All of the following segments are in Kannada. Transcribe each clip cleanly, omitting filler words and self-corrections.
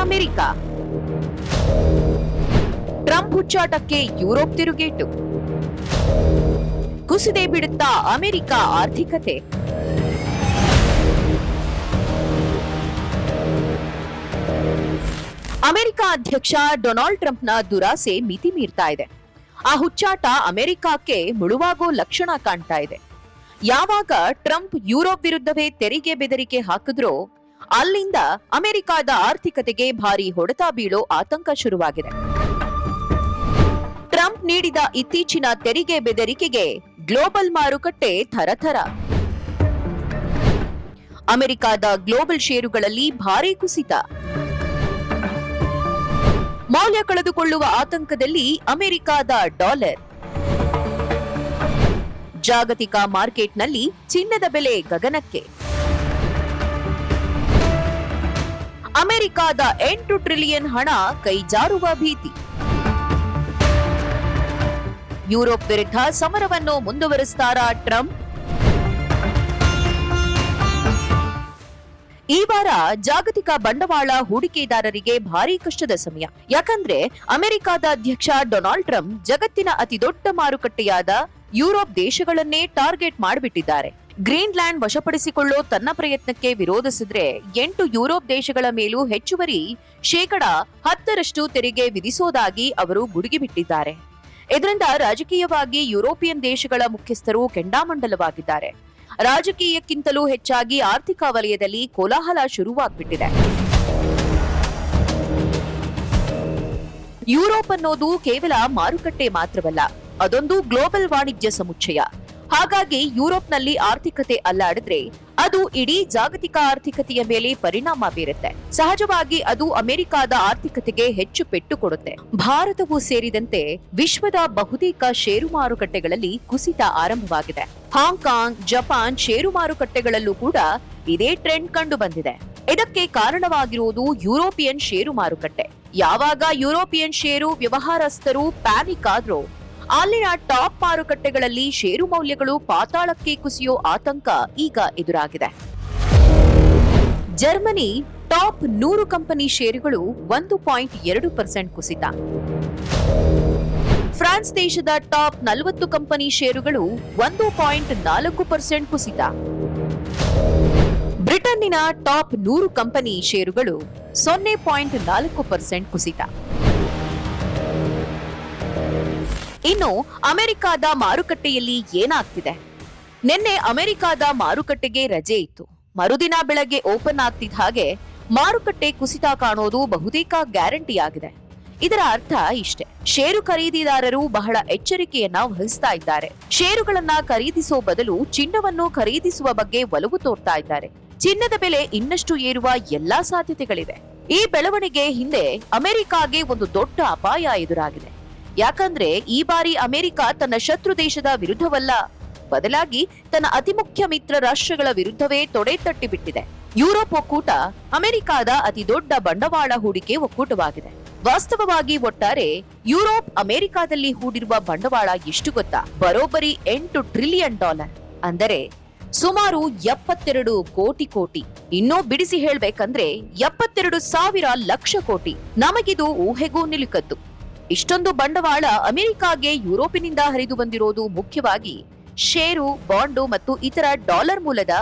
ಅಮೆರಿಕ. ಟ್ರಂಪ್ ಹುಚ್ಚಾಟಕ್ಕೆ ಯುರೋಪ್ ತಿರುಗೇಟು. ಕುಸಿದೇ ಬಿಡುತ್ತಾ ಅಮೆರಿಕ ಆರ್ಥಿಕತೆ. ಅಮೆರಿಕ ಅಧ್ಯಕ್ಷ ಡೊನಾಲ್ಡ್ ಟ್ರಂಪ್ನ ದುರಾಸೆ ಮಿತಿ ಮೀರ್ತಾ ಇದೆ. ಆ ಹುಚ್ಚಾಟ ಅಮೆರಿಕಕ್ಕೆ ಮುಳುವಾಗೋ ಲಕ್ಷಣ ಕಾಣ್ತಾ ಇದೆ. ಯಾವಾಗ ಟ್ರಂಪ್ ಯುರೋಪ್ ವಿರುದ್ಧವೇ ತೆರಿಗೆ ಬೆದರಿಕೆ ಹಾಕಿದ್ರೋ ಅಲ್ಲಿಂದ ಅಮೆರಿಕದ ಆರ್ಥಿಕತೆಗೆ ಭಾರಿ ಹೊಡೆತ ಬೀಳೋ ಆತಂಕ ಶುರುವಾಗಿದೆ. ಟ್ರಂಪ್ ನೀಡಿದ ಇತ್ತೀಚಿನ ತೆರಿಗೆ ಬೆದರಿಕೆಗೆ ಗ್ಲೋಬಲ್ ಮಾರುಕಟ್ಟೆ ಥರಥರ. ಅಮೆರಿಕದ ಗ್ಲೋಬಲ್ ಷೇರುಗಳಲ್ಲಿ ಭಾರೀ ಕುಸಿತ. ಮೌಲ್ಯ ಕಳೆದುಕೊಳ್ಳುವ ಆತಂಕದಲ್ಲಿ ಅಮೆರಿಕದ ಡಾಲರ್. ಜಾಗತಿಕ ಮಾರ್ಕೆಟ್ನಲ್ಲಿ ಚಿನ್ನದ ಬೆಲೆ ಗಗನಕ್ಕೆ. ಅಮೆರಿಕದ 8 ಟ್ರಿಲಿಯನ್ ಹಣ ಕೈಜಾರುವ ಭೀತಿ. ಯುರೋಪ್ ವಿರುದ್ಧ ಸಮರವನ್ನು ಮುಂದುವರಿಸುತ್ತಾರಾ ಟ್ರಂಪ್? ಈ ವಾರ ಜಾಗತಿಕ ಬಂಡವಾಳ ಹೂಡಿಕೆದಾರರಿಗೆ ಭಾರೀ ಕಷ್ಟದ ಸಮಯ. ಯಾಕಂದ್ರೆ ಅಮೆರಿಕದ ಅಧ್ಯಕ್ಷ ಡೊನಾಲ್ಡ್ ಟ್ರಂಪ್ ಜಗತ್ತಿನ ಅತಿ ದೊಡ್ಡ ಮಾರುಕಟ್ಟೆಯಾದ ಯುರೋಪ್ ದೇಶಗಳನ್ನೇ ಟಾರ್ಗೆಟ್ ಮಾಡಿಬಿಟ್ಟಿದ್ದಾರೆ. ಗ್ರೀನ್ಲ್ಯಾಂಡ್ ವಶಪಡಿಸಿಕೊಳ್ಳೋ ತನ್ನ ಪ್ರಯತ್ನಕ್ಕೆ ವಿರೋಧಿಸಿದ್ರೆ 8 ಯುರೋಪ್ ದೇಶಗಳ ಮೇಲೂ ಹೆಚ್ಚುವರಿ %10 ತೆರಿಗೆ ವಿಧಿಸೋದಾಗಿ ಅವರು ಗುಡುಗಿಬಿಟ್ಟಿದ್ದಾರೆ. ಇದರಿಂದ ರಾಜಕೀಯವಾಗಿ ಯುರೋಪಿಯನ್ ದೇಶಗಳ ಮುಖ್ಯಸ್ಥರು ಕೆಂಡಾಮಂಡಲವಾಗಿದ್ದಾರೆ. ರಾಜಕೀಯಕ್ಕಿಂತಲೂ ಹೆಚ್ಚಾಗಿ ಆರ್ಥಿಕ ವಲಯದಲ್ಲಿ ಕೋಲಾಹಲ ಶುರುವಾಗ್ಬಿಟ್ಟಿದೆ. ಯುರೋಪ್ ಅನ್ನೋದು ಕೇವಲ ಮಾರುಕಟ್ಟೆ ಮಾತ್ರವಲ್ಲ, ಅದೊಂದು ಗ್ಲೋಬಲ್ ವಾಣಿಜ್ಯ ಸಮುಚ್ಚಯ. ಹಾಗಾಗಿ ಯುರೋಪ್ನಲ್ಲಿ ಆರ್ಥಿಕತೆ ಅಲ್ಲಾಡಿದ್ರೆ ಅದು ಇಡೀ ಜಾಗತಿಕ ಆರ್ಥಿಕತೆಯ ಮೇಲೆ ಪರಿಣಾಮ ಬೀರುತ್ತೆ. ಸಹಜವಾಗಿ ಅದು ಅಮೆರಿಕದ ಆರ್ಥಿಕತೆಗೆ ಹೆಚ್ಚು ಪೆಟ್ಟು ಕೊಡುತ್ತೆ. ಭಾರತವೂ ಸೇರಿದಂತೆ ವಿಶ್ವದ ಬಹುತೇಕ ಷೇರು ಮಾರುಕಟ್ಟೆಗಳಲ್ಲಿ ಕುಸಿತ ಆರಂಭವಾಗಿದೆ. ಹಾಂಗ್ಕಾಂಗ್, ಜಪಾನ್ ಷೇರು ಮಾರುಕಟ್ಟೆಗಳಲ್ಲೂ ಕೂಡ ಇದೇ ಟ್ರೆಂಡ್ ಕಂಡು ಬಂದಿದೆ. ಇದಕ್ಕೆ ಕಾರಣವಾಗಿರುವುದು ಯುರೋಪಿಯನ್ ಷೇರು ಮಾರುಕಟ್ಟೆ. ಯಾವಾಗ ಯುರೋಪಿಯನ್ ಷೇರು ವ್ಯವಹಾರಸ್ಥರು ಪ್ಯಾನಿಕ್ ಆದ್ರೋ ಅಲ್ಲಿನ ಟಾಪ್ ಮಾರುಕಟ್ಟೆಗಳಲ್ಲಿ ಷೇರು ಮೌಲ್ಯಗಳು ಪಾತಾಳಕ್ಕೆ ಕುಸಿಯೋ ಆತಂಕ ಈಗ ಎದುರಾಗಿದೆ. ಜರ್ಮನಿ ಟಾಪ್ 100 ಕಂಪನಿ ಷೇರುಗಳು 1.2% ಕುಸಿತ. ಫ್ರಾನ್ಸ್ ದೇಶದ ಟಾಪ್ 40 ಕಂಪನಿ ಷೇರುಗಳು 1.4% ಕುಸಿತ. ಬ್ರಿಟನ್ನಿನ ಟಾಪ್ 100 ಕಂಪನಿ ಷೇರುಗಳು 0.4% ಕುಸಿತ. ಇನ್ನು ಅಮೆರಿಕದ ಮಾರುಕಟ್ಟೆಯಲ್ಲಿ ಏನಾಗ್ತಿದೆ? ನಿನ್ನೆ ಅಮೆರಿಕದ ಮಾರುಕಟ್ಟೆಗೆ ರಜೆ ಇತ್ತು. ಮರುದಿನ ಬೆಳಗ್ಗೆ ಓಪನ್ ಆಗ್ತಿದ್ದ ಹಾಗೆ ಮಾರುಕಟ್ಟೆ ಕುಸಿತ ಕಾಣೋದು ಬಹುತೇಕ ಗ್ಯಾರಂಟಿ ಆಗಿದೆ. ಇದರ ಅರ್ಥ ಇಷ್ಟೇ, ಷೇರು ಖರೀದಿದಾರರು ಬಹಳ ಎಚ್ಚರಿಕೆಯನ್ನ ವಹಿಸ್ತಾ ಇದ್ದಾರೆ. ಷೇರುಗಳನ್ನ ಖರೀದಿಸುವ ಬದಲು ಚಿನ್ನವನ್ನು ಖರೀದಿಸುವ ಬಗ್ಗೆ ಒಲವು ತೋರ್ತಾ ಇದ್ದಾರೆ. ಚಿನ್ನದ ಬೆಲೆ ಇನ್ನಷ್ಟು ಏರುವ ಎಲ್ಲಾ ಸಾಧ್ಯತೆಗಳಿವೆ. ಈ ಬೆಳವಣಿಗೆ ಹಿಂದೆ ಅಮೆರಿಕಾಗೆ ಒಂದು ದೊಡ್ಡ ಅಪಾಯ ಎದುರಾಗಿದೆ. ಯಾಕಂದ್ರೆ ಈ ಬಾರಿ ಅಮೆರಿಕ ತನ್ನ ಶತ್ರು ದೇಶದ ವಿರುದ್ಧವಲ್ಲ, ಬದಲಾಗಿ ತನ್ನ ಅತಿ ಮುಖ್ಯ ಮಿತ್ರ ರಾಷ್ಟ್ರಗಳ ವಿರುದ್ಧವೇ ತೊಡೆ ತಟ್ಟಿಬಿಟ್ಟಿದೆ. ಯುರೋಪ್ ಒಕ್ಕೂಟ ಅಮೆರಿಕದ ಅತಿ ದೊಡ್ಡ ಬಂಡವಾಳ ಹೂಡಿಕೆ ಒಕ್ಕೂಟವಾಗಿದೆ. ವಾಸ್ತವವಾಗಿ ಒಟ್ಟಾರೆ ಯುರೋಪ್ ಅಮೆರಿಕದಲ್ಲಿ ಹೂಡಿರುವ ಬಂಡವಾಳ ಎಷ್ಟು ಗೊತ್ತಾ? ಬರೋಬ್ಬರಿ $8 ಟ್ರಿಲಿಯನ್. ಅಂದರೆ ಸುಮಾರು 72 ಕೋಟಿ. ಇನ್ನೂ ಬಿಡಿಸಿ ಹೇಳ್ಬೇಕಂದ್ರೆ 72,000 ಲಕ್ಷ ಕೋಟಿ. ನಮಗಿದು ಊಹೆಗೂ ನಿಲುಕದ್ದು. ಇಷ್ಟೊಂದು ಬಂಡವಾಳ ಅಮೆರಿಕಾಗೆ ಯುರೋಪಿನಿಂದ ಹರಿದು ಬಂದಿರೋದು ಮುಖ್ಯವಾಗಿ ಷೇರು, ಬಾಂಡು ಮತ್ತು ಇತರ ಡಾಲರ್ ಮೂಲದ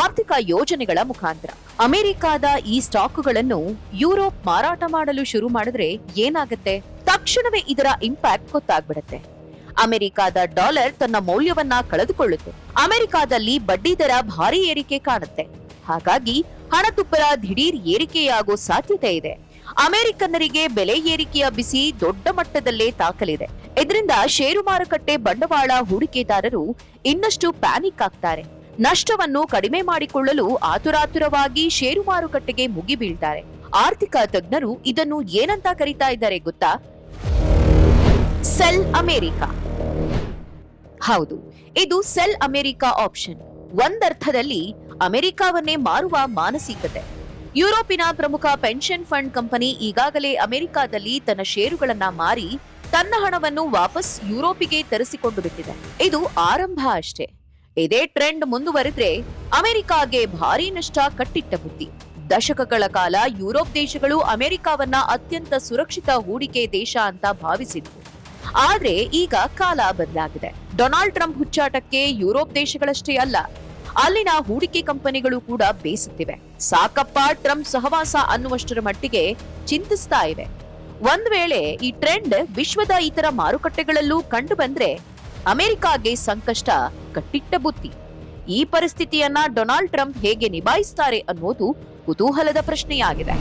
ಆರ್ಥಿಕ ಯೋಜನೆಗಳ ಮುಖಾಂತರ. ಅಮೆರಿಕದ ಈ ಸ್ಟಾಕ್ಗಳನ್ನು ಯುರೋಪ್ ಮಾರಾಟ ಮಾಡಲು ಶುರು ಮಾಡಿದ್ರೆ ಏನಾಗುತ್ತೆ? ತಕ್ಷಣವೇ ಇದರ ಇಂಪ್ಯಾಕ್ಟ್ ಗೊತ್ತಾಗ್ಬಿಡುತ್ತೆ. ಅಮೆರಿಕದ ಡಾಲರ್ ತನ್ನ ಮೌಲ್ಯವನ್ನ ಕಳೆದುಕೊಳ್ಳುತ್ತೆ. ಅಮೆರಿಕದಲ್ಲಿ ಬಡ್ಡಿ ದರ ಭಾರಿ ಏರಿಕೆ ಕಾಣುತ್ತೆ. ಹಾಗಾಗಿ ಹಣದುಬ್ಬರ ದಿಢೀರ್ ಏರಿಕೆಯಾಗೋ ಸಾಧ್ಯತೆ ಇದೆ. ಅಮೆರಿಕನ್ನರಿಗೆ ಬೆಲೆ ಏರಿಕೆಯ ಬಿಸಿ ದೊಡ್ಡ ಮಟ್ಟದಲ್ಲೇ ತಾಕಲಿದೆ. ಇದರಿಂದ ಷೇರು ಮಾರುಕಟ್ಟೆ ಬಂಡವಾಳ ಹೂಡಿಕೆದಾರರು ಇನ್ನಷ್ಟು ಪ್ಯಾನಿಕ್ ಆಗ್ತಾರೆ. ನಷ್ಟವನ್ನು ಕಡಿಮೆ ಮಾಡಿಕೊಳ್ಳಲು ಆತುರಾತುರವಾಗಿ ಷೇರು ಮಾರುಕಟ್ಟೆಗೆ ಮುಗಿಬೀಳ್ತಾರೆ. ಆರ್ಥಿಕ ತಜ್ಞರು ಇದನ್ನು ಏನಂತ ಕರೀತಾ ಇದ್ದಾರೆ ಗೊತ್ತಾ? Cell America. ಹೌದು, ಇದು ಸೆಲ್ ಅಮೆರಿಕ ಆಪ್ಷನ್. ಒಂದರ್ಥದಲ್ಲಿ ಅಮೆರಿಕವನ್ನೇ ಮಾರುವ ಮಾನಸಿಕತೆ. ಯುರೋಪಿನ ಪ್ರಮುಖ ಪೆನ್ಷನ್ ಫಂಡ್ ಕಂಪನಿ ಈಗಾಗಲೇ ಅಮೆರಿಕದಲ್ಲಿ ತನ್ನ ಷೇರುಗಳನ್ನ ಮಾರಿ ತನ್ನ ಹಣವನ್ನು ವಾಪಸ್ ಯುರೋಪಿಗೆ ತರಿಸಿಕೊಂಡು ಬಿಟ್ಟಿದೆ. ಇದು ಆರಂಭ ಅಷ್ಟೇ. ಇದೇ ಟ್ರೆಂಡ್ ಮುಂದುವರೆದ್ರೆ ಅಮೆರಿಕಾಗೆ ಭಾರಿ ನಷ್ಟ ಕಟ್ಟಿಟ್ಟ ಬುತ್ತಿ. ದಶಕಗಳ ಕಾಲ ಯುರೋಪ್ ದೇಶಗಳು ಅಮೆರಿಕವನ್ನ ಅತ್ಯಂತ ಸುರಕ್ಷಿತ ಹೂಡಿಕೆ ದೇಶ ಅಂತ ಭಾವಿಸಿದ್ವು. ಆದ್ರೆ ಈಗ ಕಾಲ ಬದಲಾಗಿದೆ. ಡೊನಾಲ್ಡ್ ಟ್ರಂಪ್ ಹುಚ್ಚಾಟಕ್ಕೆ ಯುರೋಪ್ ದೇಶಗಳಷ್ಟೇ ಅಲ್ಲ, ಅಲ್ಲಿನ ಹೂಡಿಕೆ ಕಂಪನಿಗಳು ಕೂಡ ಬೇಸುತ್ತಿವೆ. ಸಾಕಪ್ಪ ಟ್ರಂಪ್ ಸಹವಾಸ ಅನ್ನುವಷ್ಟರ ಮಟ್ಟಿಗೆ ಚಿಂತಿಸ್ತಾ ಇವೆ. ಒಂದ್ ವೇಳೆ ಈ ಟ್ರೆಂಡ್ ವಿಶ್ವದ ಇತರ ಮಾರುಕಟ್ಟೆಗಳಲ್ಲೂ ಕಂಡು ಬಂದ್ರೆ ಅಮೆರಿಕಾಗೆ ಸಂಕಷ್ಟ ಕಟ್ಟಿಟ್ಟ ಬುತ್ತಿ. ಈ ಪರಿಸ್ಥಿತಿಯನ್ನ ಡೊನಾಲ್ಡ್ ಟ್ರಂಪ್ ಹೇಗೆ ನಿಭಾಯಿಸ್ತಾರೆ ಅನ್ನೋದು ಕುತೂಹಲದ ಪ್ರಶ್ನೆಯಾಗಿದೆ.